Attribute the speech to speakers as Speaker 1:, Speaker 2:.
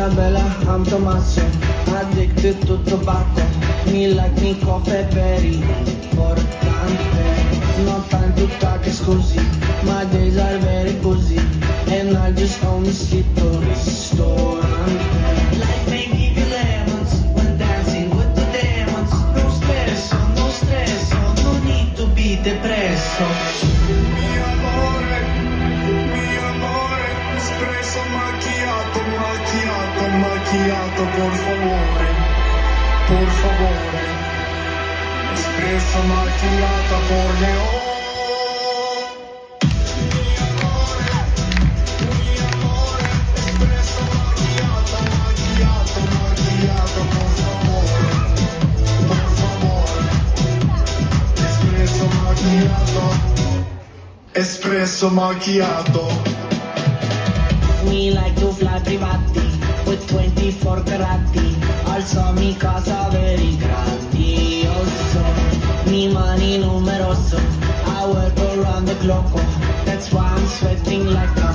Speaker 1: Bella, I'm Tommaso, addicted to tobacco. Me like me coffee very importante. Not time to talk, scusi. My days are very busy, and I just only sleep to ristorante. Life may give you lemons when dancing with the demons. No stress, no stress, no need to be depresso.
Speaker 2: Espresso macchiato, macchiato, macchiato, por favore, por favore. Espresso macchiato, por leone. Espresso macchiato.
Speaker 1: Me like to fly privati with 24 carati. Also mi casa very grandioso. Mi mani numeroso. I work around the clock. That's why I'm sweating like a